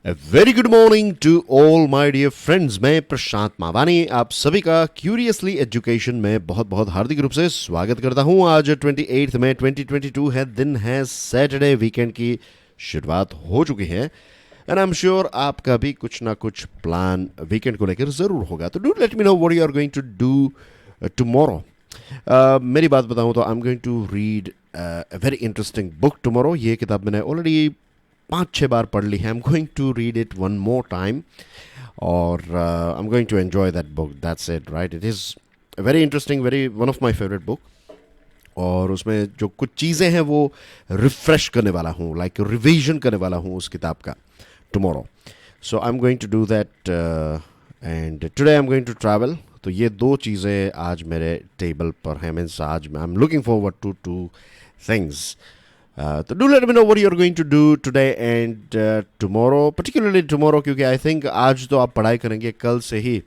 A very good morning to all my dear friends. मैं प्रशांत मावानी आप सभी का क्यूरियसली एजुकेशन में बहुत बहुत हार्दिक रूप से स्वागत करता हूँ। आज 28 मई 2022 है, दिन है सैटरडे, वीकेंड की शुरुआत हो चुकी है एंड आई एम श्योर आपका भी कुछ ना कुछ प्लान वीकेंड को लेकर ज़रूर होगा। तो do let me know what you are going to do tomorrow. मेरी बात बताऊँ तो I am going to read a very interesting book tomorrow. ये किताब मैंने ऑलरेडी 5-6 बार पढ़ ली है। I am going to read it one more time और I am going to enjoy that book. That's it, right? It is very interesting, very one of my favourite book. और उसमें जो कुछ चीज़ें हैं वो रिफ्रेश करने वाला हूँ, लाइक रिवीजन करने वाला हूँ उस किताब का tomorrow. So I am going to do that and today I am going to travel. तो ये दो चीज़ें आज मेरे टेबल पर हैं। मीन्स आज I am looking forward to two things. तो do let me know what you are going to do today and tomorrow, particularly tomorrow, क्योंकि आई थिंक आज तो आप पढ़ाई करेंगे, कल से ही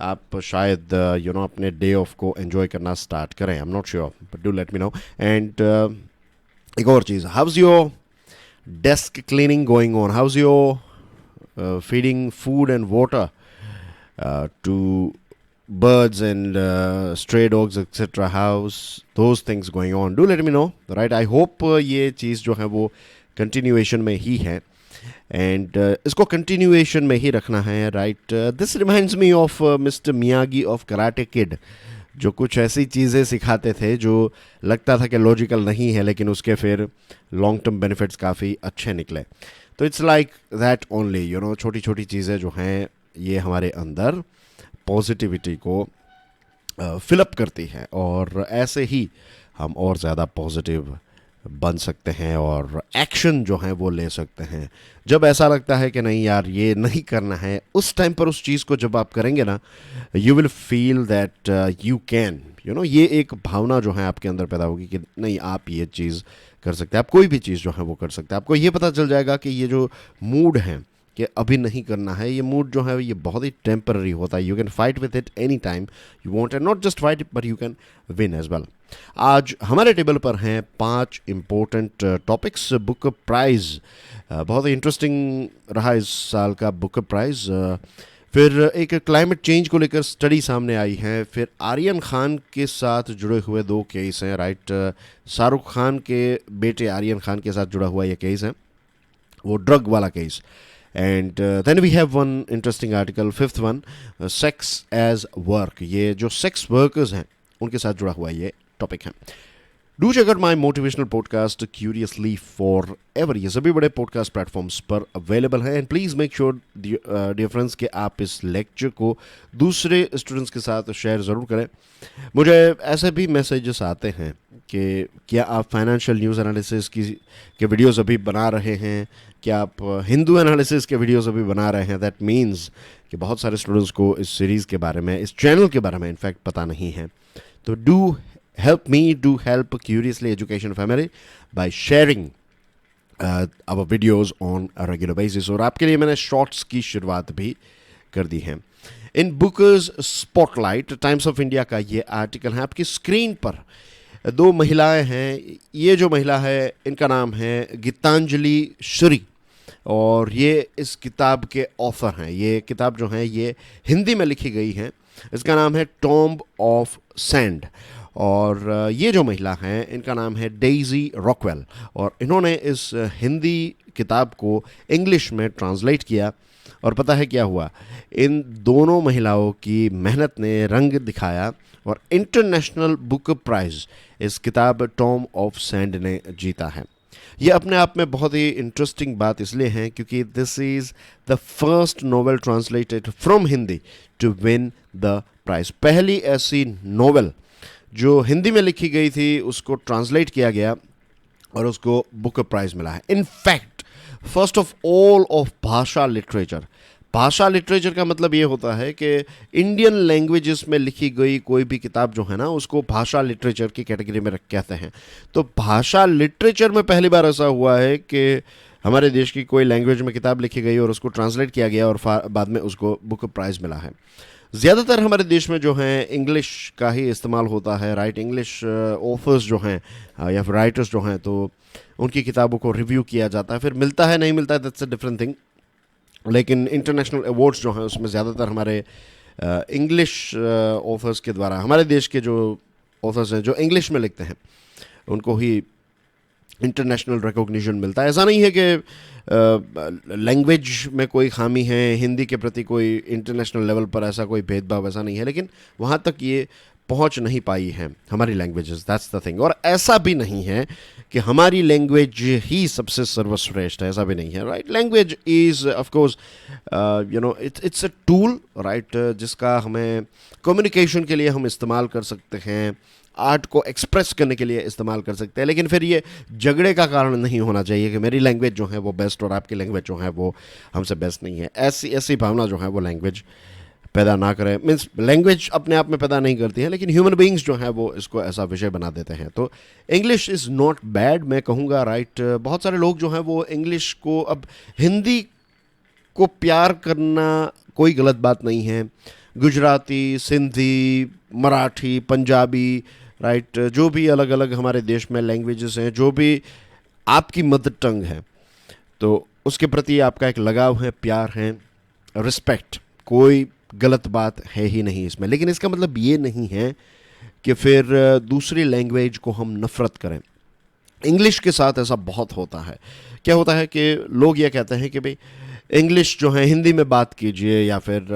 आप शायद अपने डे ऑफ को एंजॉय करना स्टार्ट करें। I am not sure, but do let me know. And एक और चीज़, how's your desk cleaning going on? How's your feeding food and water to birds and stray dogs, etc.? How's those things going on? Do let me know, right? I hope ये चीज़ जो है वो continuation में ही है and इसको continuation में ही रखना है, right? This reminds me of Mr. Miyagi of Karate Kid, जो कुछ ऐसी चीज़ें सिखाते थे जो लगता था कि लॉजिकल नहीं है, लेकिन उसके फिर लॉन्ग टर्म बेनिफिट्स काफ़ी अच्छे निकले। तो इट्स लाइक दैट ओनली, छोटी छोटी चीज़ें जो हैं ये हमारे अंदर पॉजिटिविटी को फिलअप करती है और ऐसे ही हम और ज़्यादा पॉजिटिव बन सकते हैं और एक्शन जो है वो ले सकते हैं। जब ऐसा लगता है कि नहीं यार ये नहीं करना है, उस टाइम पर उस चीज़ को जब आप करेंगे ना, you will feel that you can, ये एक भावना जो है आपके अंदर पैदा होगी कि नहीं, आप ये चीज़ कर सकते हैं, आप कोई भी चीज़ जो है वो कर सकते हैं। आपको ये पता चल जाएगा कि ये जो मूड है कि अभी नहीं करना है, ये मूड जो है ये बहुत ही टेम्पररी होता है। You can fight with it any time you want, and not just fight but you can win as well. आज हमारे टेबल पर हैं 5 इम्पोर्टेंट टॉपिक्स। बुक प्राइज़ बहुत ही इंटरेस्टिंग रहा इस साल का बुक प्राइज़। फिर एक क्लाइमेट चेंज को लेकर स्टडी सामने आई है। फिर आर्यन खान के साथ जुड़े हुए 2 केस हैं, राइट? शाहरुख खान के बेटे आर्यन खान के साथ जुड़ा हुआ ये केस है, वो ड्रग वाला case. And then we have one interesting article, 5th one, sex as work. ये जो sex workers हैं उनके साथ जुड़ा हुआ ये टॉपिक है। Do check out my motivational podcast curiously forever. ये सभी बड़े पॉडकास्ट प्लेटफॉर्म्स पर अवेलेबल हैं and please make sure dear friends कि आप इस लेक्चर को दूसरे स्टूडेंट्स के साथ शेयर ज़रूर करें। मुझे ऐसे भी मैसेजेस आते हैं कि क्या आप फाइनेंशियल न्यूज़ एनालिसिस के वीडियोस अभी बना रहे हैं, क्या आप हिंदू एनालिसिस के वीडियोस अभी बना रहे हैं? दैट मीन्स कि बहुत सारे स्टूडेंट्स को इस सीरीज़ के बारे में, इस चैनल के बारे में इनफैक्ट पता नहीं है। तो do help me, do help Curiously Education Family by sharing our videos on a regular basis। और आपके लिए मैंने शॉर्ट्स की शुरुआत भी कर दी है। In Booker's spotlight, Times of India का ये आर्टिकल है। आपकी स्क्रीन पर 2 महिलाएं हैं। ये जो महिला है इनका नाम है गीतांजलि श्री और ये इस किताब के ऑथर हैं। ये किताब जो है ये हिंदी में लिखी गई है। इसका नाम है टॉम्ब ऑफ सैंड। और ये जो महिला हैं इनका नाम है डेज़ी रॉकवेल और इन्होंने इस हिंदी किताब को इंग्लिश में ट्रांसलेट किया। और पता है क्या हुआ? इन दोनों महिलाओं की मेहनत ने रंग दिखाया और इंटरनेशनल बुक प्राइज़ इस किताब टॉम्ब ऑफ सैंड ने जीता है। ये अपने आप में बहुत ही इंटरेस्टिंग बात इसलिए है क्योंकि this is the first novel translated from Hindi to win the prize. पहली ऐसी नॉवेल जो हिंदी में लिखी गई थी उसको ट्रांसलेट किया गया और उसको बुक प्राइज़ मिला है। In fact first of all of भाषा लिटरेचर। भाषा लिटरेचर का मतलब ये होता है कि इंडियन लैंग्वेजेस में लिखी गई कोई भी किताब जो है ना उसको भाषा लिटरेचर की कैटेगरी में कहते हैं। तो भाषा लिटरेचर में पहली बार ऐसा हुआ है कि हमारे देश की कोई लैंग्वेज में किताब लिखी गई और उसको ट्रांसलेट किया गया और बाद में उसको बुक प्राइज़ मिला है। ज़्यादातर हमारे देश में जो है इंग्लिश का ही इस्तेमाल होता है, राइट? इंग्लिश ऑथर्स जो हैं या फिर राइटर्स जो हैं तो उनकी किताबों को रिव्यू किया जाता है, फिर मिलता है नहीं मिलता है, दैट्स अ डिफरेंट थिंग। लेकिन इंटरनेशनल अवार्ड्स जो हैं उसमें ज़्यादातर हमारे इंग्लिश ऑथर्स के द्वारा, हमारे देश के जो ऑथर्स हैं जो इंग्लिश में लिखते हैं, उनको ही इंटरनेशनल रिकॉग्निशन मिलता है। ऐसा नहीं है कि लैंग्वेज में कोई खामी है, हिंदी के प्रति कोई इंटरनेशनल लेवल पर ऐसा कोई भेदभाव ऐसा नहीं है, लेकिन वहाँ तक ये पहुँच नहीं पाई है हमारी लैंग्वेजेस, दैट्स द थिंग। और ऐसा भी नहीं है कि हमारी लैंग्वेज ही सबसे सर्वश्रेष्ठ है, ऐसा भी नहीं है, right. Language is of course it's a tool, right, जिसका हमें कम्युनिकेशन के लिए हम इस्तेमाल कर सकते हैं, आर्ट को एक्सप्रेस करने के लिए इस्तेमाल कर सकते हैं, लेकिन फिर ये झगड़े का कारण नहीं होना चाहिए कि मेरी लैंग्वेज जो है वो बेस्ट और आपकी लैंग्वेज जो है वो हमसे बेस्ट नहीं है। ऐसी ऐसी भावना जो है वो लैंग्वेज पैदा ना करें। मीन्स लैंग्वेज अपने आप में पैदा नहीं करती है, लेकिन ह्यूमन बीइंग्स जो हैं वो इसको ऐसा विषय बना देते हैं। तो इंग्लिश इज़ नॉट बैड, मैं कहूँगा, राइट। बहुत सारे लोग जो हैं वो इंग्लिश को, अब हिंदी को प्यार करना कोई गलत बात नहीं है, गुजराती, सिंधी, मराठी, पंजाबी, राइट, जो भी अलग अलग हमारे देश में लैंग्वेजेस हैं, जो भी आपकी मदर टंग है, तो उसके प्रति आपका एक लगाव है, प्यार है, रिस्पेक्ट, कोई गलत बात है ही नहीं इसमें। लेकिन इसका मतलब ये नहीं है कि फिर दूसरी लैंग्वेज को हम नफ़रत करें। इंग्लिश के साथ ऐसा बहुत होता है। क्या होता है कि लोग ये कहते हैं कि भाई इंग्लिश जो है हिंदी में बात कीजिए या फिर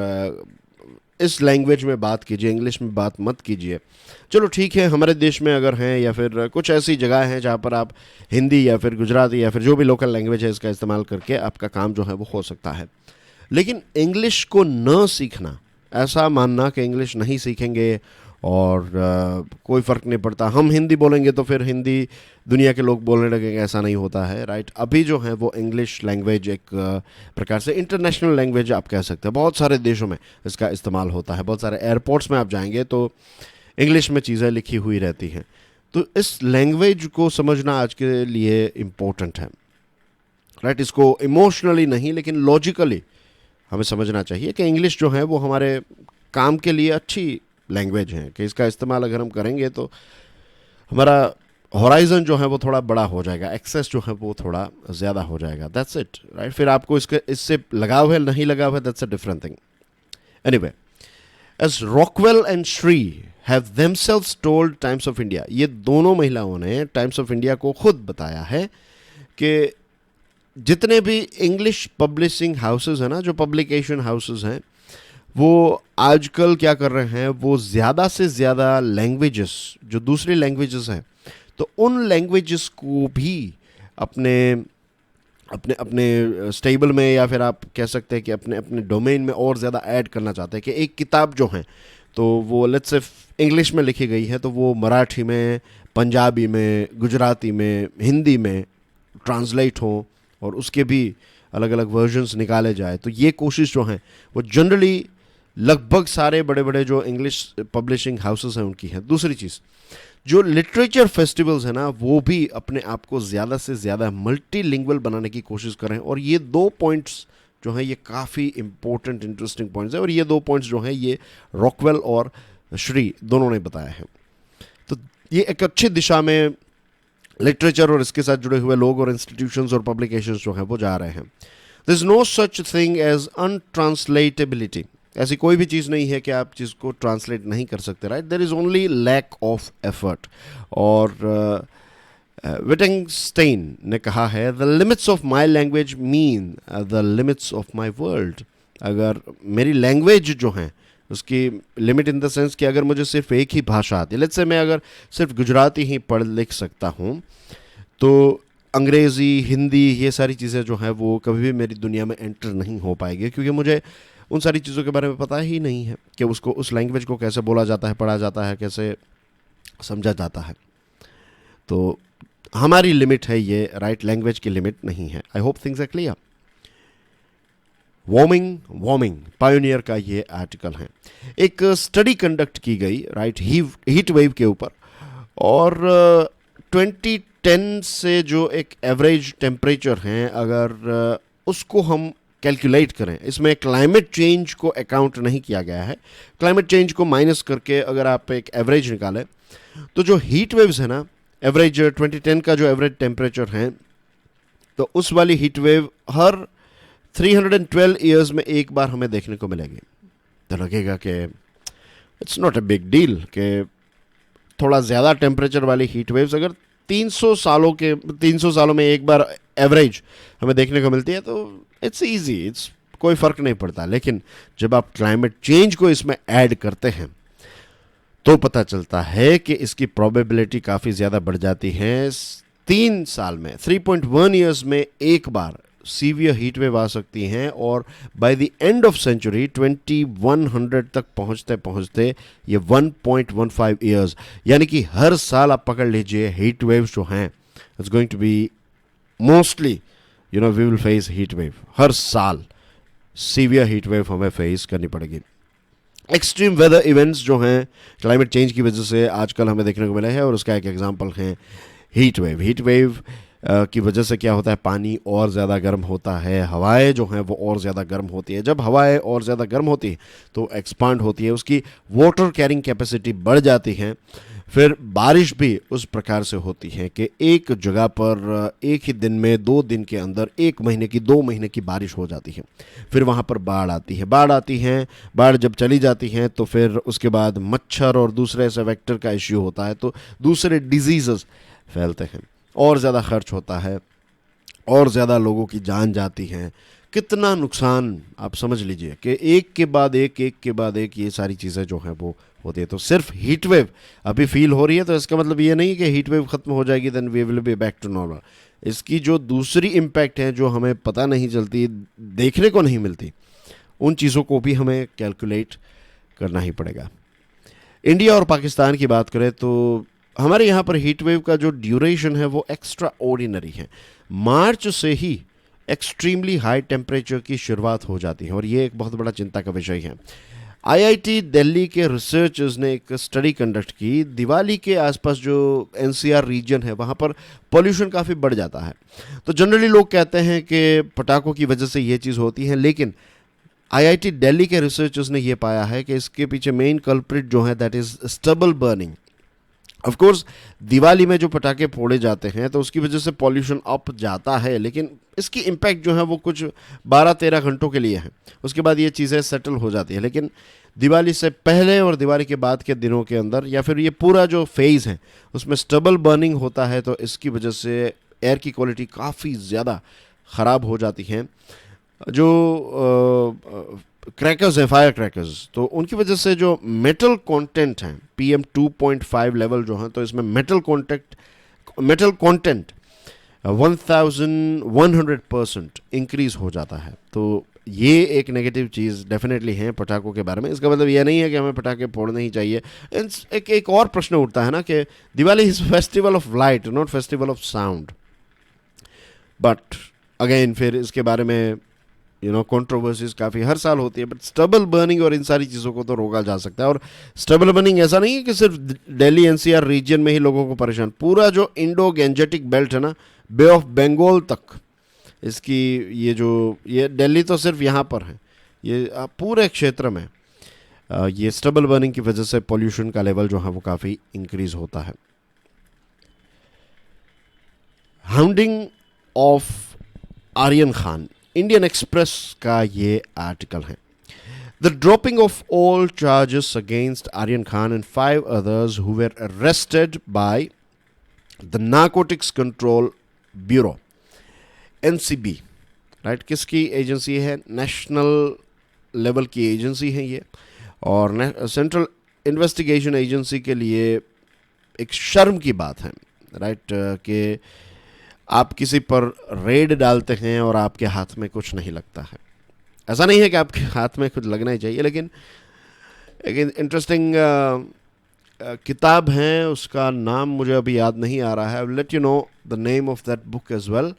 इस लैंग्वेज में बात कीजिए, इंग्लिश में बात मत कीजिए। चलो ठीक है, हमारे देश में अगर हैं या फिर कुछ ऐसी जगह हैं जहाँ पर आप हिंदी या फिर गुजराती या फिर जो भी लोकल लैंग्वेज है इसका इस्तेमाल करके आपका काम जो है वो हो सकता है। लेकिन इंग्लिश को न सीखना, ऐसा मानना कि इंग्लिश नहीं सीखेंगे और कोई फ़र्क नहीं पड़ता, हम हिंदी बोलेंगे तो फिर हिंदी दुनिया के लोग बोलने लगेंगे, ऐसा नहीं होता है, राइट। अभी जो है वो इंग्लिश लैंग्वेज एक प्रकार से इंटरनेशनल लैंग्वेज आप कह सकते हैं। बहुत सारे देशों में इसका इस्तेमाल होता है, बहुत सारे एयरपोर्ट्स में आप जाएंगे तो इंग्लिश में चीज़ें लिखी हुई रहती हैं। तो इस लैंग्वेज को समझना आज के लिए इम्पोर्टेंट है, राइट। इसको इमोशनली नहीं लेकिन लॉजिकली हमें समझना चाहिए कि इंग्लिश जो है वो हमारे काम के लिए अच्छी लैंग्वेज है, कि इसका इस्तेमाल अगर हम करेंगे तो हमारा हॉराइजन जो है वो थोड़ा बड़ा हो जाएगा, एक्सेस जो है वो थोड़ा ज़्यादा हो जाएगा, दैट्स इट, राइट। फिर आपको इससे लगाव है नहीं लगाव है, that's a different thing. Anyway, as Rockwell and Shree have themselves told Times of India, ये दोनों महिलाओं ने टाइम्स ऑफ इंडिया को खुद बताया है कि जितने भी इंग्लिश पब्लिशिंग हाउसेस हैं ना, जो पब्लिकेशन हाउसेस हैं, वो आजकल क्या कर रहे हैं, वो ज़्यादा से ज़्यादा लैंग्वेजेस, जो दूसरी लैंग्वेजेस हैं, तो उन लैंग्वेजेस को भी अपने अपने अपने स्टेबल में, या फिर आप कह सकते हैं कि अपने अपने डोमेन में और ज़्यादा ऐड करना चाहते हैं। कि एक किताब जो है तो वो लेट्स से इंग्लिश में लिखी गई है, तो वो मराठी में, पंजाबी में, गुजराती में, हिंदी में ट्रांसलेट हो और उसके भी अलग अलग वर्जन्स निकाले जाए। तो ये कोशिश जो है वो जनरली लगभग सारे बड़े बड़े जो इंग्लिश पब्लिशिंग हाउसेस हैं उनकी है। दूसरी चीज़, जो लिटरेचर फेस्टिवल्स हैं ना, वो भी अपने आप को ज़्यादा से ज़्यादा मल्टीलिंगुअल बनाने की कोशिश करें। और ये दो पॉइंट्स जो हैं ये काफ़ी इंपॉर्टेंट इंटरेस्टिंग पॉइंट्स हैं, और ये दो पॉइंट्स जो हैं ये रॉकवेल और श्री दोनों ने बताया है। तो ये एक अच्छी दिशा में लिटरेचर और इसके साथ जुड़े हुए लोग और इंस्टीट्यूशंस और पब्लिकेशंस जो हैं वो जा रहे हैं। There is no such thing as untranslatability, ऐसी कोई भी चीज़ नहीं है कि आप चीज़ को ट्रांसलेट नहीं कर सकते, right. There is only lack of effort. और विटिंगस्टाइन ने कहा है, the limits of my language mean the limits of my world. अगर मेरी लैंग्वेज जो है उसकी लिमिट इन द सेंस कि अगर मुझे सिर्फ एक ही भाषा आती है, लेट्स से मैं अगर सिर्फ गुजराती ही पढ़ लिख सकता हूँ, तो अंग्रेज़ी, हिंदी, ये सारी चीज़ें जो हैं वो कभी भी मेरी दुनिया में एंटर नहीं हो पाएगी, क्योंकि मुझे उन सारी चीज़ों के बारे में पता ही नहीं है कि उसको, उस लैंग्वेज को कैसे बोला जाता है, पढ़ा जाता है, कैसे समझा जाता है। तो हमारी लिमिट है ये, राइट, लैंग्वेज की लिमिट नहीं है। I hope things are clear. Warming Pioneer का ये आर्टिकल है। एक स्टडी कंडक्ट की गई, राइट, हीट वेव के ऊपर, और 2010 से जो एक एवरेज टेम्परेचर हैं, अगर उसको हम कैलकुलेट करें, इसमें क्लाइमेट चेंज को अकाउंट नहीं किया गया है, क्लाइमेट चेंज को माइनस करके अगर आप एक एवरेज निकालें, तो जो हीट वेव्स है ना, एवरेज 2010 का जो एवरेज टेम्परेचर है, तो उस वाली हीट वेव हर 312 ईयर्स में एक बार हमें देखने को मिलेगी, तो लगेगा कि it's not a big deal कि थोड़ा ज़्यादा टेम्परेचर वाली हीट वेव्स अगर 300 सालों में एक बार एवरेज हमें देखने को मिलती है तो इट्स इजी, इट्स कोई फ़र्क नहीं पड़ता। लेकिन जब आप क्लाइमेट चेंज को इसमें ऐड करते हैं तो पता चलता है कि इसकी प्रोबेबिलिटी काफ़ी ज़्यादा बढ़ जाती है। 3 साल में 3.1 ईयर्स में एक बार सीवियर हीट वेव आ सकती हैं और by the end of century 2100 तक पहुंचते पहुंचते ये 1.15 ईयर्स, यानी कि हर साल आप पकड़ लीजिए हीट वेव्स जो हैं it's going to be mostly we will face heat wave. हर साल सीवियर हीट वेव हमें फेस करनी पड़ेगी। एक्सट्रीम वेदर इवेंट्स जो हैं क्लाइमेट चेंज की वजह से आजकल हमें देखने को मिले हैं और उसका एक एग्जांपल है हीट वेव। हीट वेव की वजह से क्या होता है, पानी और ज़्यादा गर्म होता है, हवाएं जो हैं वो और ज़्यादा गर्म होती है। जब हवाएं और ज़्यादा गर्म होती है तो एक्सपांड होती है, उसकी वाटर कैरिंग कैपेसिटी बढ़ जाती है। फिर बारिश भी उस प्रकार से होती है कि एक जगह पर एक ही दिन में 2 दिन के अंदर 1 महीने की 2 महीने की बारिश हो जाती है। फिर वहाँ पर बाढ़ आती है, बाढ़ जब चली जाती है तो फिर उसके बाद मच्छर और दूसरे ऐसे वेक्टर का इश्यू होता है, तो दूसरे डिजीज़ फैलते हैं, और ज़्यादा खर्च होता है, और ज़्यादा लोगों की जान जाती है। कितना नुकसान आप समझ लीजिए कि एक के बाद एक ये सारी चीज़ें जो हैं वो होती है। तो सिर्फ हीट वेव अभी फील हो रही है तो इसका मतलब ये नहीं कि हीट वेव ख़त्म हो जाएगी then we will be back to normal. इसकी जो दूसरी इम्पैक्ट है जो हमें पता नहीं चलती, देखने को नहीं मिलती, उन चीज़ों को भी हमें कैलकुलेट करना ही पड़ेगा। इंडिया और पाकिस्तान की बात करें तो हमारे यहाँ पर हीट वेव का जो ड्यूरेशन है वो एक्स्ट्रा ऑर्डिनरी है। मार्च से ही एक्सट्रीमली हाई टेम्परेचर की शुरुआत हो जाती है और ये एक बहुत बड़ा चिंता का विषय है। आईआईटी दिल्ली के रिसर्चर्स ने एक स्टडी कंडक्ट की। दिवाली के आसपास जो एनसीआर रीजन है वहाँ पर पॉल्यूशन काफ़ी बढ़ जाता है। तो जनरली लोग कहते हैं कि पटाखों की वजह से ये चीज़ होती है, लेकिन आईआईटी दिल्ली के रिसर्चर्स ने ये पाया है कि इसके पीछे मेन कल्प्रिट जो है that is stubble burning. Of course Diwali में जो पटाखे फोड़े जाते हैं तो उसकी वजह से पॉल्यूशन अप जाता है, लेकिन इसकी इम्पैक्ट जो है वो कुछ 12-13 घंटों के लिए है, उसके बाद ये चीज़ें सेटल हो जाती है। लेकिन दिवाली से पहले और दिवाली के बाद के दिनों के अंदर या फिर ये पूरा जो फेज़ है उसमें स्टबल बर्निंग होता है, तो इसकी वजह से एयर की क्वालिटी काफ़ी ज़्यादा ख़राब हो जाती है। जो क्रैकर्स हैं, फायर क्रैकर्स, तो उनकी वजह से जो मेटल कंटेंट हैं PM 2.5 लेवल जो हैं, तो इसमें मेटल कंटेंट 1100% इंक्रीज़ हो जाता है। तो ये एक नेगेटिव चीज़ डेफिनेटली है पटाखों के बारे में। इसका मतलब ये नहीं है कि हमें पटाखे फोड़ने ही चाहिए। एक और प्रश्न उठता है ना कि Diwali is festival of light not festival of sound, but again फिर इसके बारे में कंट्रोवर्सीज काफ़ी हर साल होती है। बट स्टबल बर्निंग और इन सारी चीज़ों को तो रोका जा सकता है। और स्टबल बर्निंग ऐसा नहीं है कि सिर्फ दिल्ली एनसीआर रीजन में ही लोगों को परेशान, पूरा जो इंडो गैंजेटिक बेल्ट है ना, बे ऑफ बंगाल तक इसकी ये दिल्ली तो सिर्फ यहाँ पर है, ये पूरे क्षेत्र में ये स्टबल बर्निंग की वजह से पॉल्यूशन का लेवल जो है वो काफ़ी इंक्रीज होता है। Hounding of Aryan Khan, Indian Express का ये आर्टिकल है। The dropping of all charges against Aryan Khan and 5 others who were arrested by the Narcotics Control Bureau NCB, right, किसकी एजेंसी है? नेशनल लेवल की एजेंसी है ये, और सेंट्रल इन्वेस्टिगेशन एजेंसी के लिए एक शर्म की बात है, राइट, कि आप किसी पर रेड डालते हैं और आपके हाथ में कुछ नहीं लगता है। ऐसा नहीं है कि आपके हाथ में कुछ लगना ही चाहिए, लेकिन एक इंटरेस्टिंग किताब है, उसका नाम मुझे अभी याद नहीं आ रहा है। I will let you know the name of that book as well.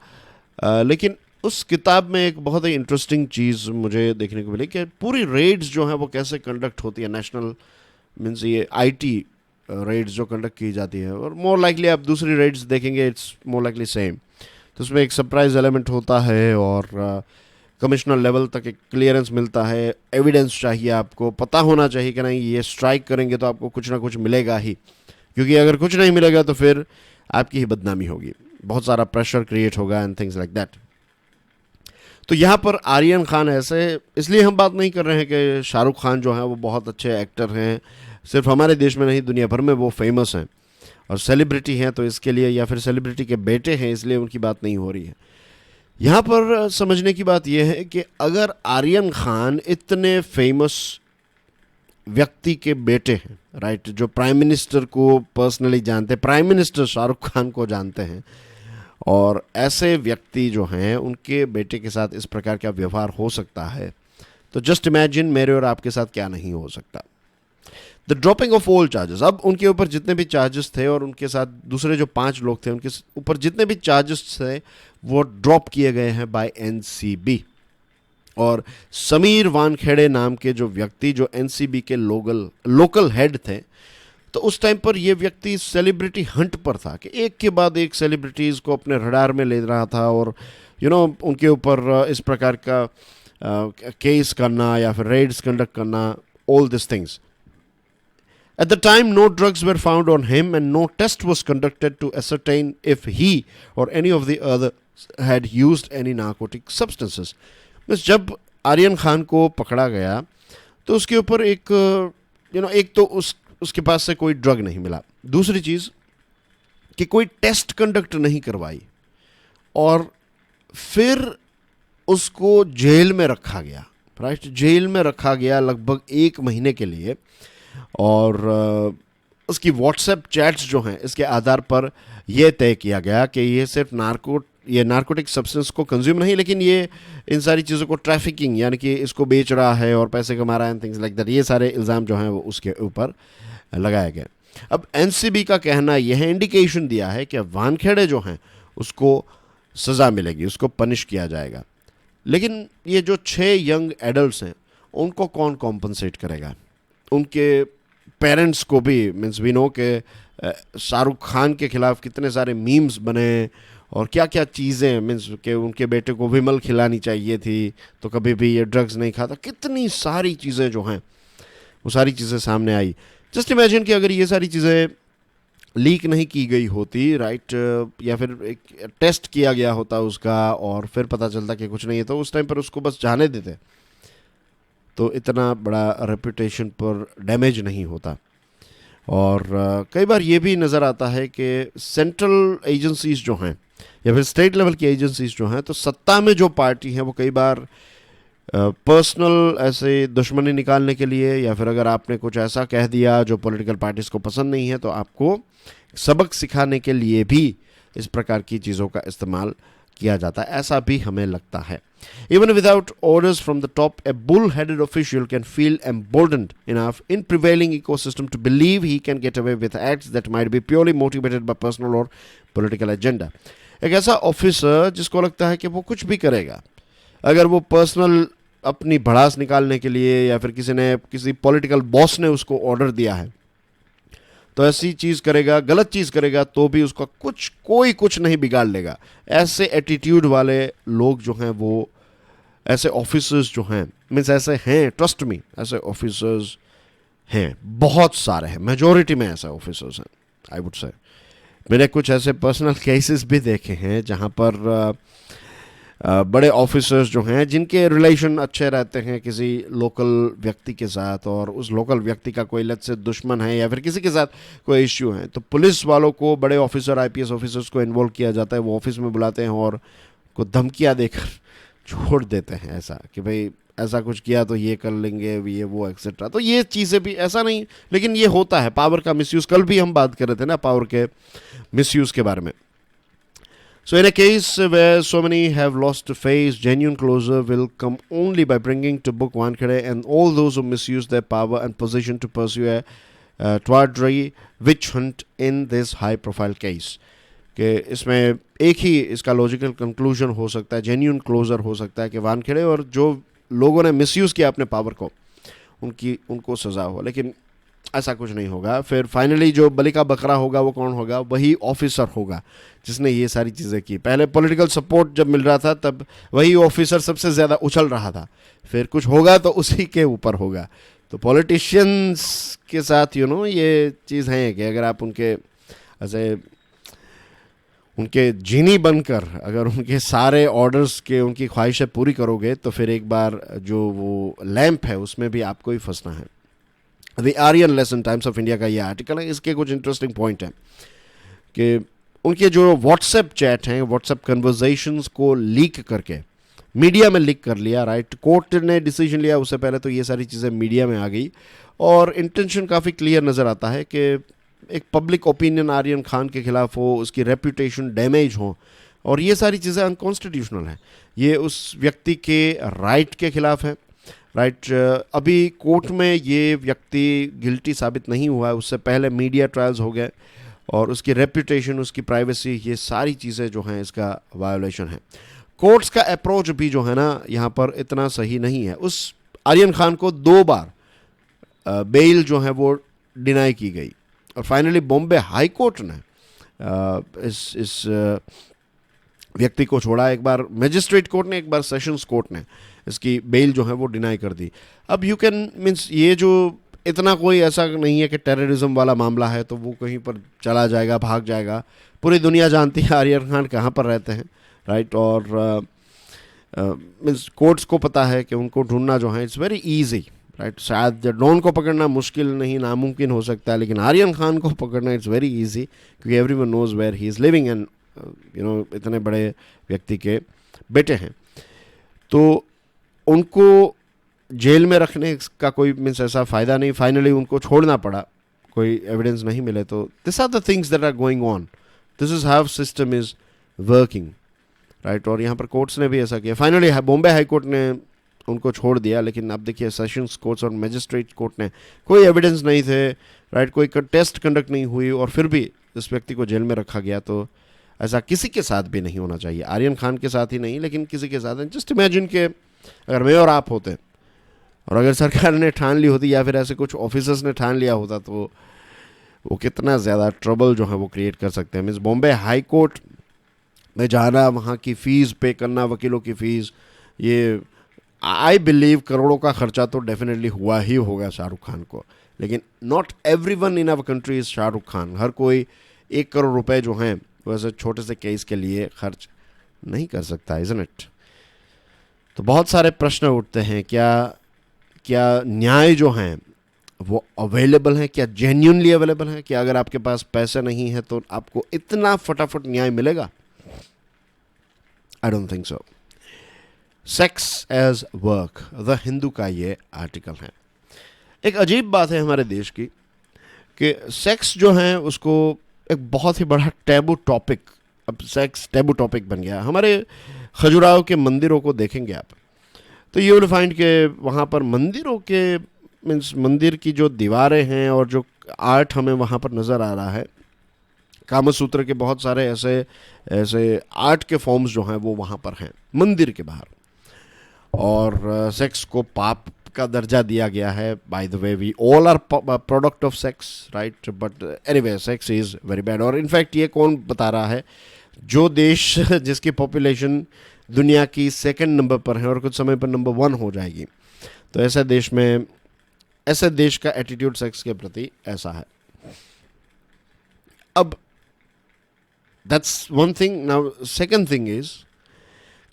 लेकिन उस किताब में एक बहुत ही इंटरेस्टिंग चीज़ मुझे देखने को मिली कि पूरी रेड्स जो हैं वो कैसे कंडक्ट होती है। नेशनल मीन्स ये IT रेड्स जो कंडक्ट की जाती है, और मोर लाइकली आप दूसरी रेड्स देखेंगे इट्स मोर लाइकली सेम। तो उसमें एक सरप्राइज एलिमेंट होता है और कमिश्नर लेवल तक एक क्लियरेंस मिलता है। एविडेंस चाहिए, आपको पता होना चाहिए कि नहीं ये स्ट्राइक करेंगे तो आपको कुछ ना कुछ मिलेगा ही, क्योंकि अगर कुछ नहीं मिलेगा तो फिर आपकी ही बदनामी होगी, बहुत सारा प्रेशर क्रिएट होगा एंड थिंग्स लाइक दैट। तो यहाँ पर आर्यन खान ऐसे, इसलिए हम बात नहीं कर रहे हैं कि शाहरुख खान जो हैं वो बहुत अच्छे एक्टर हैं, सिर्फ हमारे देश में नहीं दुनिया भर में वो फेमस हैं और सेलिब्रिटी हैं तो इसके लिए, या फिर सेलिब्रिटी के बेटे हैं इसलिए उनकी बात नहीं हो रही है। यहाँ पर समझने की बात यह है कि अगर आर्यन खान इतने फेमस व्यक्ति के बेटे हैं, राइट, जो प्राइम मिनिस्टर को पर्सनली जानते हैं, प्राइम मिनिस्टर शाहरुख खान को जानते हैं, और ऐसे व्यक्ति जो हैं उनके बेटे के साथ इस प्रकार का व्यवहार हो सकता है, तो जस्ट इमेजिन मेरे और आपके साथ क्या नहीं हो सकता। The dropping of all charges, अब उनके ऊपर जितने भी चार्जेस थे और उनके साथ दूसरे जो 5 लोग थे उनके ऊपर जितने भी चार्जेस थे वो ड्रॉप किए गए हैं बाय एनसीबी। और समीर वानखेड़े नाम के जो व्यक्ति, जो एनसीबी के लोकल हेड थे, तो उस टाइम पर ये व्यक्ति सेलिब्रिटी हंट पर था कि एक के बाद एक सेलिब्रिटीज़ को अपने रडार में ले रहा था और उनके ऊपर इस प्रकार का केस करना या फिर रेड्स कंडक्ट करना, all this things. At the time, no drugs were found on him and no test was conducted to ascertain if he or any of the others had used any narcotic substances. बस जब आर्यन खान को पकड़ा गया तो उसके ऊपर एक तो उसके पास से कोई ड्रग नहीं मिला, दूसरी चीज़ कि कोई टेस्ट कंडक्ट नहीं करवाई, और फिर उसको जेल में रखा गया, राइट, जेल में रखा गया लगभग 1 महीने के लिए। और उसकी व्हाट्सएप चैट्स जो हैं इसके आधार पर यह तय किया गया कि ये सिर्फ नार्कोटिक सब्सटेंस को कंज्यूम नहीं, लेकिन ये इन सारी चीज़ों को ट्रैफिकिंग यानी कि इसको बेच रहा है और पैसे कमा रहा है, थिंग्स लाइक दैट, ये सारे इल्ज़ाम जो हैं वो उसके ऊपर लगाए गए। अब एनसीबी का कहना यह इंडिकेशन दिया है कि वानखेड़े जो हैं उसको सज़ा मिलेगी, उसको पनिश किया जाएगा, लेकिन ये जो 6 यंग एडल्ट्स हैं उनको कौन कॉम्पनसेट करेगा? उनके पेरेंट्स को भी, मीन्स वी नो के शाहरुख खान के खिलाफ कितने सारे मीम्स बने और क्या क्या चीज़ें, मीन्स के उनके बेटे को विमल खिलानी चाहिए थी तो कभी भी ये ड्रग्स नहीं खाता, कितनी सारी चीज़ें जो हैं वो सारी चीज़ें सामने आई। जस्ट इमेजिन कि अगर ये सारी चीज़ें लीक नहीं की गई होती, राइट, या फिर एक टेस्ट किया गया होता उसका और फिर पता चलता कि कुछ नहीं है, तो उस टाइम पर उसको बस जाने देते तो इतना बड़ा रेपुटेशन पर डैमेज नहीं होता। और कई बार ये भी नज़र आता है कि सेंट्रल एजेंसीज़ जो हैं या फिर स्टेट लेवल की एजेंसीज़ जो हैं, तो सत्ता में जो पार्टी हैं वो कई बार पर्सनल ऐसे दुश्मनी निकालने के लिए, या फिर अगर आपने कुछ ऐसा कह दिया जो पॉलिटिकल पार्टीज़ को पसंद नहीं है तो आपको सबक सिखाने के लिए भी इस प्रकार की चीज़ों का इस्तेमाल किया जाता है, ऐसा भी हमें लगता है। Even without orders from the top, a bull-headed official can feel emboldened enough in prevailing ecosystem to believe he can get away with acts that might be purely motivated by personal or political agenda. एक ऐसा officer जिसको लगता है कि वो कुछ भी करेगा, अगर वो पर्सनल अपनी भड़ास निकालने के लिए या फिर किसी पॉलिटिकल बॉस ने उसको ऑर्डर दिया है तो ऐसी चीज़ करेगा, गलत चीज़ करेगा तो भी उसका कोई कुछ नहीं बिगाड़ लेगा। ऐसे एटीट्यूड वाले लोग जो हैं, वो ऐसे ऑफिसर्स जो हैं, मीन्स ऐसे हैं, ट्रस्ट मी, ऐसे ऑफिसर्स हैं, बहुत सारे हैं, मेजॉरिटी में ऐसे ऑफिसर्स हैं, आई वुड से। मैंने कुछ ऐसे पर्सनल केसेस भी देखे हैं जहाँ पर बड़े ऑफिसर्स जो हैं जिनके रिलेशन अच्छे रहते हैं किसी लोकल व्यक्ति के साथ, और उस लोकल व्यक्ति का कोई लत से दुश्मन है या फिर किसी के साथ कोई इश्यू है, तो पुलिस वालों को, बड़े ऑफिसर, आईपीएस ऑफिसर्स को इन्वॉल्व किया जाता है, वो ऑफिस में बुलाते हैं और को धमकियाँ देकर छोड़ देते हैं, ऐसा कि भाई ऐसा कुछ किया तो ये कर लेंगे, ये वो एक्सेट्रा। तो ये चीज़ें भी, ऐसा नहीं, लेकिन ये होता है, पावर का मिसयूज़। कल भी हम बात कर रहे थे ना पावर के मिसयूज़ के बारे में। So in a case where so many have lost face, genuine closure will come only by bringing to book Wankhede and all those who misuse their power and position to pursue a tawdry witch hunt in this high-profile case. कि इसमें एक ही इसका logical conclusion हो सकता है, genuine closure हो सकता है कि वानखेड़े और जो लोगों ने मिसयूज़ किया अपने पावर को उनको सज़ा हो, लेकिन ऐसा कुछ नहीं होगा। फिर फाइनली जो बलि का बकरा होगा वो कौन होगा? वही ऑफिसर होगा जिसने ये सारी चीज़ें की। पहले पॉलिटिकल सपोर्ट जब मिल रहा था तब वही ऑफिसर सबसे ज़्यादा उछल रहा था, फिर कुछ होगा तो उसी के ऊपर होगा। तो पॉलिटिशियंस के साथ ये चीज़ है कि अगर आप उनके ऐसे उनके जीनी बनकर अगर उनके सारे ऑर्डर्स के उनकी ख्वाहिशें पूरी करोगे तो फिर एक बार जो वो लैंप है उसमें भी आपको ही फंसना है। The Aryan lesson Times of India का ये आर्टिकल है, इसके कुछ इंटरेस्टिंग पॉइंट हैं कि उनके जो व्हाट्सएप चैट हैं, व्हाट्सएप कन्वर्जेशंस को लीक करके मीडिया में लीक कर लिया, राइट। कोर्ट ने डिसीजन लिया, उससे पहले तो ये सारी चीज़ें मीडिया में आ गई और इंटेंशन काफ़ी क्लियर नज़र आता है कि एक पब्लिक ओपिनियन आर्यन खान के खिलाफ हो, उसकी रेपुटेशन डैमेज हो, और ये सारी चीज़ें अनकॉन्स्टिट्यूशनल हैं। ये उस व्यक्ति के राइट के खिलाफ है, राइट। अभी कोर्ट में ये व्यक्ति गिल्टी साबित नहीं हुआ है, उससे पहले मीडिया ट्रायल्स हो गए और उसकी रेपुटेशन, उसकी प्राइवेसी, ये सारी चीज़ें जो हैं इसका वायोलेशन है। कोर्ट्स का अप्रोच भी जो है ना यहाँ पर इतना सही नहीं है। उस आर्यन खान को 2 बार बेल जो है वो डिनाई की गई और फाइनली बॉम्बे हाई कोर्ट ने इस व्यक्ति को छोड़ा। एक बार मजिस्ट्रेट कोर्ट ने, एक बार सेशंस कोर्ट ने इसकी बेल जो है वो डिनाई कर दी। अब यू कैन मीन्स ये जो इतना कोई ऐसा नहीं है कि टेररिज्म वाला मामला है तो वो कहीं पर चला जाएगा, भाग जाएगा। पूरी दुनिया जानती है आर्यन खान कहाँ पर रहते हैं, राइट। और मीन्स कोर्ट्स को पता है कि उनको ढूंढना जो है इट्स वेरी ईजी, राइट। शायद डॉन को पकड़ना मुश्किल नहीं, नामुमकिन हो सकता है, लेकिन आर्यन खान को पकड़ना इट्स वेरी ईजी क्योंकि everyone knows where he is living and you know इतने बड़े व्यक्ति के बेटे हैं। तो उनको जेल में रखने का कोई मीन्स ऐसा फ़ायदा नहीं, फाइनली उनको छोड़ना पड़ा, कोई एविडेंस नहीं मिले। तो this are the things that are going on, this is how system is working, right. और यहाँ पर कोर्ट्स ने भी ऐसा किया। फाइनली बॉम्बे हाई कोर्ट ने उनको छोड़ दिया, लेकिन अब देखिए सेशंस कोर्ट्स और मजिस्ट्रेट कोर्ट ने कोई एविडेंस नहीं थे, राइट, कोई टेस्ट कंडक्ट नहीं हुई और फिर भी इस व्यक्ति को जेल में रखा गया। तो ऐसा किसी के साथ भी नहीं होना चाहिए, आर्यन खान के साथ ही नहीं लेकिन किसी के साथ। जस्ट इमेजिन के अगर मैं और आप होते और अगर सरकार ने ठान ली होती या फिर ऐसे कुछ ऑफिसर्स ने ठान लिया होता तो वो कितना ज़्यादा ट्रबल जो है वो क्रिएट कर सकते हैं। मीन्स बॉम्बे हाई कोर्ट में जाना, वहाँ की फ़ीस पे करना, वकीलों की फ़ीस, ये आई बिलीव करोड़ों का खर्चा तो डेफिनेटली हुआ ही होगा शाहरुख खान को। लेकिन not everyone in our country is Shahrukh Khan. हर कोई 1 करोड़ रुपए जो हैं वैसे छोटे से केस के लिए खर्च नहीं कर सकता, इज़न्ट इट। तो बहुत सारे प्रश्न उठते हैं, क्या न्याय जो हैं वो अवेलेबल है, क्या जेन्युइनली अवेलेबल है? क्या अगर आपके पास पैसे नहीं है तो आपको इतना फटाफट न्याय मिलेगा? I don't think so. Sex as work, the Hindu का ये आर्टिकल है। एक अजीब बात है हमारे देश की कि सेक्स जो है उसको एक बहुत ही बड़ा टैबू टॉपिक, अब सेक्स टैबू टॉपिक बन गया। हमारे खजुराहो के मंदिरों को देखेंगे आप तो यू विल फाइंड के वहाँ पर मंदिरों के मीन्स मंदिर की जो दीवारें हैं और जो आर्ट हमें वहाँ पर नज़र आ रहा है, कामसूत्र के बहुत सारे ऐसे आर्ट के फॉर्म्स जो हैं वो वहाँ पर हैं मंदिर के बाहर। और सेक्स को पाप का दर्जा दिया गया है। By the way we all are product of sex, right, but anyway sex is very bad. और इनफैक्ट ये कौन बता रहा है? जो देश जिसकी पॉपुलेशन दुनिया की 2nd नंबर पर है और कुछ समय पर नंबर 1 हो जाएगी, तो ऐसे देश का एटीट्यूड सेक्स के प्रति ऐसा है। अब that's one thing. Now second thing is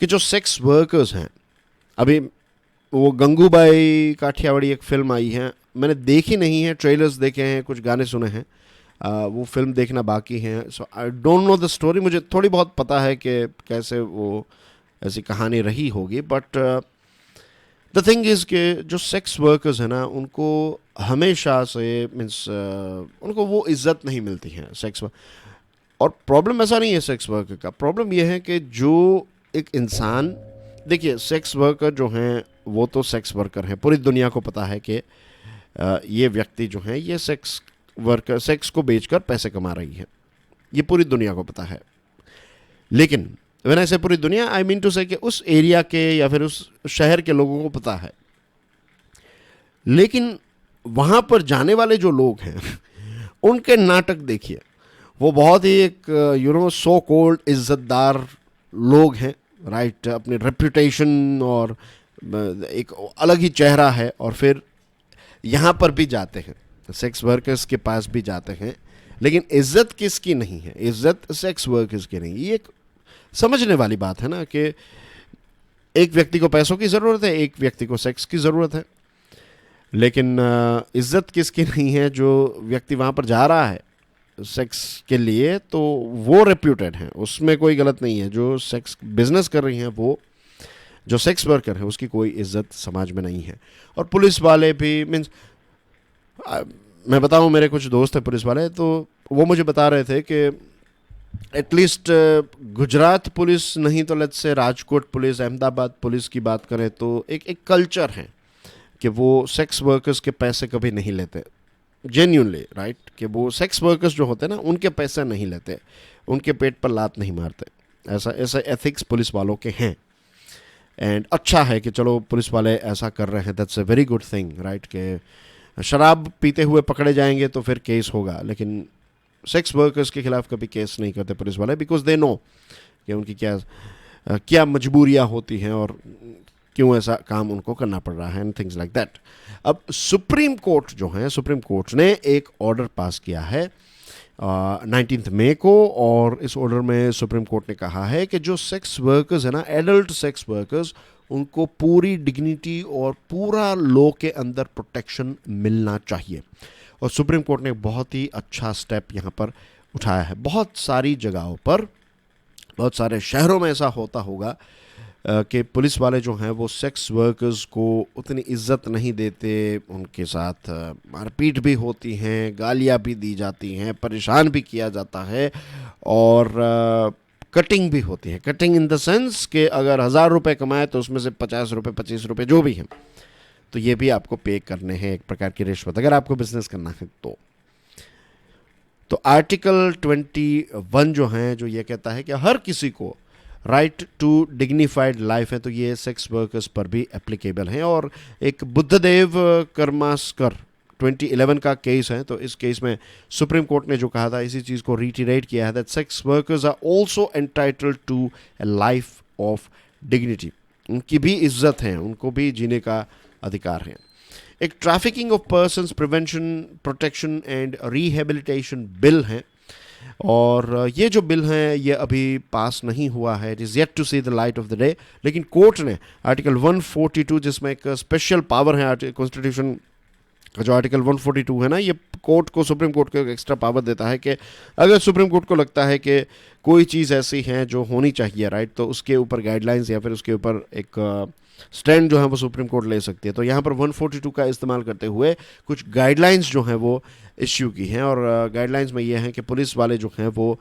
कि जो सेक्स वर्कर्स हैं, अभी वो गंगूबाई काठियावाड़ी एक फिल्म आई है, मैंने देखी नहीं है, ट्रेलर्स देखे हैं, कुछ गाने सुने हैं, वो फिल्म देखना बाकी है। So I don't know the story. मुझे थोड़ी बहुत पता है कि कैसे वो ऐसी कहानी रही होगी, बट द थिंग इज़ कि जो सेक्स वर्कर्स हैं ना उनको हमेशा से मीन्स उनको वो इज़्ज़त नहीं मिलती है सेक्स। और प्रॉब्लम ऐसा नहीं है सेक्स वर्कर का, प्रॉब्लम यह है कि जो एक इंसान, देखिए सेक्स वर्कर जो हैं वो तो सेक्स वर्कर हैं, पूरी दुनिया को पता है कि ये व्यक्ति जो हैं ये सेक्स वर्कर सेक्स को बेचकर पैसे कमा रही है, ये पूरी दुनिया को पता है। लेकिन व्हेन आई से पूरी दुनिया, आई मीन टू से कि उस एरिया के या फिर उस शहर के लोगों को पता है। लेकिन वहाँ पर जाने वाले जो लोग हैं उनके नाटक देखिए, वो बहुत ही एक सो कॉल्ड इज़्ज़तदार लोग हैं, राइट, अपनी रेपुटेशन और एक अलग ही चेहरा है, और फिर यहाँ पर भी जाते हैं, सेक्स वर्कर्स के पास भी जाते हैं, लेकिन इज्जत किसकी नहीं है? इज्जत सेक्स वर्कर्स की नहीं। ये एक समझने वाली बात है ना कि एक व्यक्ति को पैसों की ज़रूरत है, एक व्यक्ति को सेक्स की ज़रूरत है, लेकिन इज्जत किसकी नहीं है? जो व्यक्ति वहाँ पर जा रहा है सेक्स के लिए तो वो रेप्यूटेड है, उसमें कोई गलत नहीं है। जो सेक्स बिजनेस कर रही हैं वो, जो सेक्स वर्कर है, उसकी कोई इज्जत समाज में नहीं है। और पुलिस वाले भी मीन्स, मैं बताऊं, मेरे कुछ दोस्त हैं पुलिस वाले, तो वो मुझे बता रहे थे कि एटलीस्ट गुजरात पुलिस नहीं तो let's say Rajkot police, Ahmedabad police की बात करें तो एक कल्चर है कि वो सेक्स वर्कर्स के पैसे कभी नहीं लेते, जेन्यूनली, राइट? कि वो सेक्स वर्कर्स जो होते हैं ना, उनके पैसे नहीं लेते, उनके पेट पर लात नहीं मारते। ऐसा ऐसा एथिक्स पुलिस वालों के हैं। एंड अच्छा है कि चलो पुलिस वाले ऐसा कर रहे हैं, that's a very good thing, right? कि शराब पीते हुए पकड़े जाएंगे तो फिर केस होगा, लेकिन सेक्स वर्कर्स के खिलाफ कभी केस नहीं करते पुलिस वाले, बिकॉज दे नो कि उनकी क्या मजबूरियां होती हैं और क्यों ऐसा काम उनको करना पड़ रहा है, एंड थिंग्स लाइक दैट। अब सुप्रीम कोर्ट जो है, सुप्रीम कोर्ट ने एक ऑर्डर पास किया है 19 मई को, और इस ऑर्डर में सुप्रीम कोर्ट ने कहा है कि जो सेक्स वर्कर्स है ना, एडल्ट सेक्स वर्कर्स, उनको पूरी डिग्निटी और पूरा लॉ के अंदर प्रोटेक्शन मिलना चाहिए। और सुप्रीम कोर्ट ने बहुत ही अच्छा स्टेप यहाँ पर उठाया है। बहुत सारी जगहों पर, बहुत सारे शहरों में ऐसा होता होगा कि पुलिस वाले जो हैं वो सेक्स वर्कर्स को उतनी इज्जत नहीं देते, उनके साथ मारपीट भी होती हैं, गालियाँ भी दी जाती हैं, परेशान भी किया जाता है, और कटिंग भी होती है। कटिंग इन द सेंस कि अगर 1000 रुपये कमाए तो उसमें से 50 रुपये, 25 रुपये जो भी हैं, तो ये भी आपको पे करने हैं, एक प्रकार की रिश्वत, अगर आपको बिजनेस करना है तो आर्टिकल 21 जो है, जो ये कहता है कि हर किसी को राइट टू डिग्निफाइड लाइफ है, तो ये सेक्स वर्कर्स पर भी एप्लीकेबल हैं। और एक बुद्धदेव कर्मास्कर 2011 का केस है, तो इस केस में सुप्रीम कोर्ट ने जो कहा था, इसी चीज़ को रिटीरेट किया है, that sex workers are also entitled to a life of dignity. उनकी भी इज्जत है, उनको भी जीने का अधिकार है। एक trafficking of persons prevention, protection and rehabilitation bill है, और ये जो बिल है ये अभी पास नहीं हुआ है, it is yet to see the light of the day. लेकिन कोर्ट ने आर्टिकल 142, जिसमें एक स्पेशल पावर है कॉन्स्टिट्यूशन का, जो आर्टिकल 142 है ना, ये कोर्ट को, सुप्रीम कोर्ट को एक एक्स्ट्रा पावर देता है कि अगर सुप्रीम कोर्ट को लगता है कि कोई चीज़ ऐसी है जो होनी चाहिए, राइट, तो उसके ऊपर गाइडलाइंस या फिर उसके ऊपर एक स्टैंड जो है वो सुप्रीम कोर्ट ले सकती है। तो यहाँ पर 142 का इस्तेमाल करते हुए कुछ गाइडलाइंस जो हैं वो इश्यू की हैं, और गाइडलाइंस में ये हैं कि पुलिस वाले जो हैं वो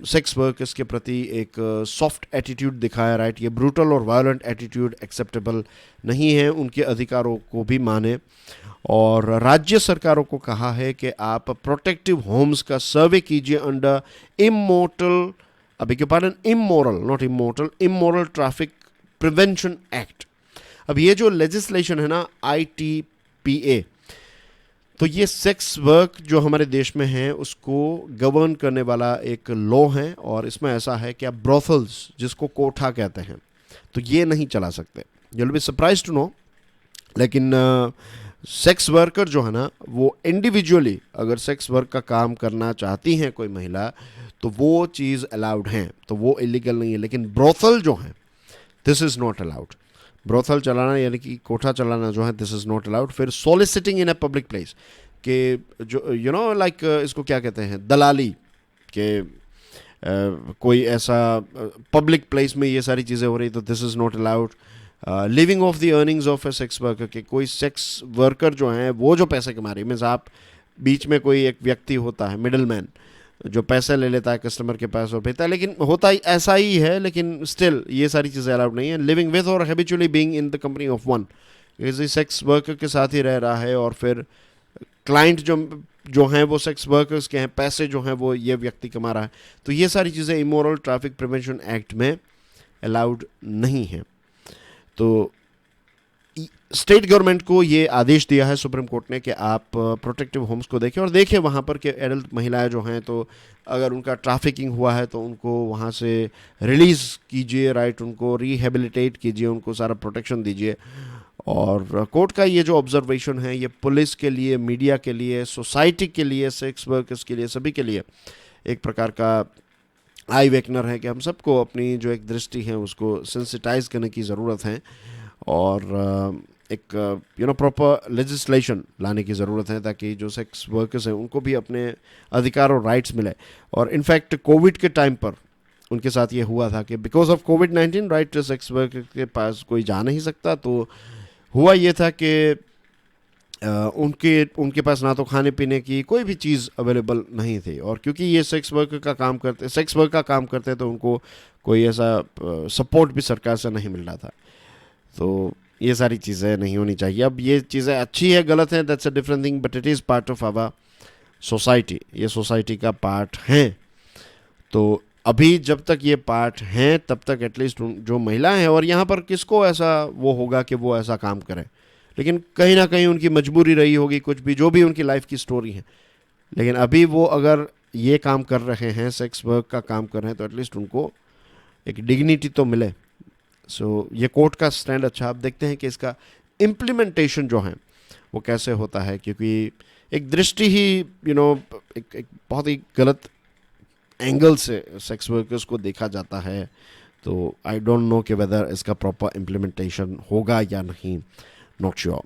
सेक्स वर्कर्स के प्रति एक सॉफ्ट एटीट्यूड दिखाया, राइट? ये ब्रूटल और वायलेंट एटीट्यूड एक्सेप्टेबल नहीं है, उनके अधिकारों को भी माने। और राज्य सरकारों को कहा है कि आप प्रोटेक्टिव होम्स का सर्वे कीजिए अंडर इमोरल, अभी के pardon, immoral, not immoral, immoral traffic prevention act. अब ये जो लेजिस्लेशन है ना, ITPA, तो ये सेक्स वर्क जो हमारे देश में है उसको गवर्न करने वाला एक लॉ है, और इसमें ऐसा है कि आप ब्रोथल्स, जिसको कोठा कहते हैं, तो ये नहीं चला सकते। You will be surprised to know, लेकिन सेक्स वर्कर जो है ना, वो इंडिविजुअली अगर सेक्स वर्क का काम करना चाहती हैं कोई महिला, तो वो चीज़ अलाउड है, तो वो इलीगल नहीं है। लेकिन ब्रोथल जो है, this is not allowed. Brothel चलाना यानी कि कोठा चलाना जो है, दिस इज़ नॉट अलाउड। फिर सोलिसिटिंग इन ए पब्लिक प्लेस, के जो यू नो लाइक इसको क्या कहते हैं, दलाली, के कोई ऐसा पब्लिक प्लेस में ये सारी चीज़ें हो रही, तो this is not allowed. Living of the earnings of A sex worker, के कोई सेक्स वर्कर जो हैं वो जो पैसे कमा रही है, मीन्स आप बीच में कोई एक व्यक्ति होता है, मिडल मैन, जो पैसे ले लेता है कस्टमर के पास और भेजता है, लेकिन होता ही ऐसा ही है, लेकिन स्टिल ये सारी चीज़ें अलाउड नहीं है। लिविंग विथ और habitually being in the company of one, किसी सेक्स वर्कर के साथ ही रह रहा है, और फिर क्लाइंट जो हैं वो सेक्स वर्कर्स के हैं, पैसे जो हैं वो ये व्यक्ति कमा रहा है, तो ये सारी चीज़ें इमोरल ट्रैफिक प्रिवेंशन एक्ट में अलाउड नहीं है। तो स्टेट गवर्नमेंट को ये आदेश दिया है सुप्रीम कोर्ट ने कि आप प्रोटेक्टिव होम्स को देखें, और देखें वहाँ पर कि एडल्ट महिलाएं जो हैं, तो अगर उनका ट्रैफिकिंग हुआ है तो उनको वहाँ से रिलीज़ कीजिए, राइट, उनको रिहेबिलिटेट कीजिए, उनको सारा प्रोटेक्शन दीजिए। और कोर्ट का ये जो ऑब्जर्वेशन है ये पुलिस के लिए, मीडिया के लिए, सोसाइटी के लिए, सेक्स वर्कर्स के लिए, सभी के लिए एक प्रकार का आई वेकनर है कि हम सबको अपनी जो एक दृष्टि है उसको सेंसिटाइज करने की ज़रूरत है और एक प्रॉपर लेजिस्लेशन लाने की ज़रूरत है ताकि जो सेक्स वर्कर्स हैं उनको भी अपने अधिकार और राइट्स मिले। और इनफैक्ट कोविड के टाइम पर उनके साथ ये हुआ था कि because of covid right, sex worker के पास कोई जा नहीं सकता, तो हुआ ये था कि उनके पास ना तो खाने पीने की कोई भी चीज़ अवेलेबल नहीं थी। और क्योंकि ये सेक्स वर्क का काम करते तो उनको कोई ऐसा सपोर्ट भी सरकार से नहीं मिल रहा था। तो ये सारी चीज़ें नहीं होनी चाहिए। अब ये चीज़ें अच्छी है गलत है, that's a different thing, but it is part of our society. ये सोसाइटी का पार्ट हैं। तो अभी जब तक ये पार्ट हैं तब तक एटलीस्ट जो महिलाएं हैं, और यहाँ पर किसको ऐसा वो होगा कि वो ऐसा काम करें, लेकिन कहीं ना कहीं उनकी मजबूरी रही होगी, कुछ भी जो भी उनकी लाइफ की स्टोरी है, लेकिन अभी वो अगर ये काम कर रहे हैं, सेक्स वर्क का काम कर रहे हैं, तो एटलीस्ट उनको एक डिग्निटी तो मिले। सो ये कोर्ट का स्टैंड अच्छा। आप देखते हैं कि इसका इम्प्लीमेंटेशन जो है वो कैसे होता है, क्योंकि एक दृष्टि ही एक बहुत ही गलत एंगल से सेक्स वर्कर्स को देखा जाता है। तो आई डोंट नो कि वेदर इसका प्रॉपर इम्प्लीमेंटेशन होगा या नहीं, not sure.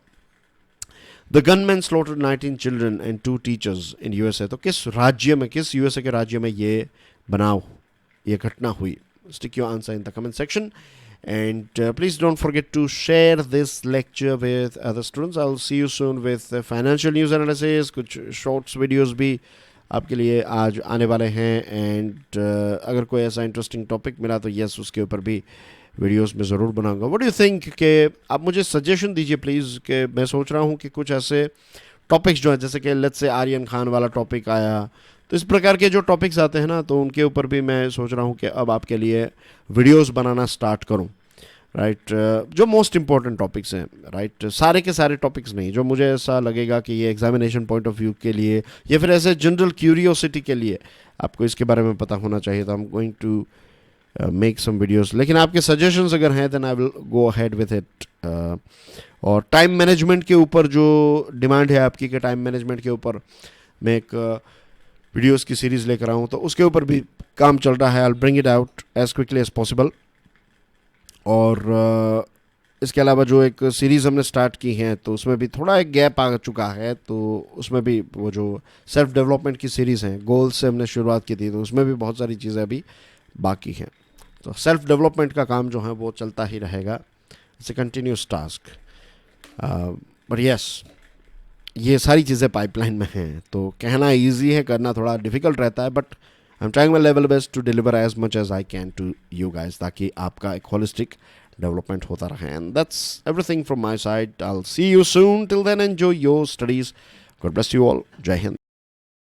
The gunman slaughtered 19 children and 2 teachers in USA. तो किस यूएसए के राज्य में ये घटना हुई? Stick your answer in the comment section, and please don't forget to share this lecture with other students. I'll see you soon with financial news analysis, कुछ shorts videos भी आपके लिए आज आने वाले हैं। एंड अगर कोई ऐसा इंटरेस्टिंग टॉपिक मिला तो यस, उसके ऊपर भी वीडियोस में ज़रूर बनाऊंगा। व्हाट डू यू थिंक कि आप मुझे सजेशन दीजिए प्लीज़, कि मैं सोच रहा हूँ कि कुछ ऐसे टॉपिक्स जो हैं, जैसे कि लेट्स से आर्यन खान वाला टॉपिक आया, तो इस प्रकार के जो टॉपिक्स आते हैं ना, तो उनके ऊपर भी मैं सोच रहा हूँ कि अब आपके लिए वीडियोस बनाना स्टार्ट करूँ। राइट, जो मोस्ट इंपॉर्टेंट टॉपिक्स हैं, राइट, सारे के सारे टॉपिक्स नहीं, जो मुझे ऐसा लगेगा कि ये एग्जामिनेशन पॉइंट ऑफ व्यू के लिए या फिर ऐसे जनरल क्यूरियोसिटी के लिए आपको इसके बारे में पता होना चाहिए, तो I am going to make some videos. लेकिन आपके सजेशंस अगर हैं then I will go ahead with it. और टाइम मैनेजमेंट के ऊपर जो डिमांड है आपकी, कि टाइम मैनेजमेंट के ऊपर मैं एक वीडियोस की सीरीज़ लेकर आऊँ, तो उसके ऊपर भी काम चल रहा है। I will bring it out as quickly as possible. और इसके अलावा जो एक सीरीज़ हमने स्टार्ट की है, तो उसमें भी थोड़ा एक गैप आ चुका है, तो उसमें भी वो जो सेल्फ डेवलपमेंट की सीरीज़ हैं, गोल्स से हमने शुरुआत की थी, तो उसमें भी बहुत सारी चीज़ें अभी बाकी हैं। तो सेल्फ डेवलपमेंट का काम जो है वो चलता ही रहेगा, it's a continuous task. But yes, ये सारी चीज़ें पाइपलाइन में हैं, तो कहना इजी है, करना थोड़ा डिफिकल्ट रहता है, but I am trying my level best to deliver as much as I can to you guys, ताकि आपका एक होलिस्टिक डेवलपमेंट होता रहे। And that's everything from my side. I will see you soon, till then enjoy your studies, God bless you all, जय हिंद।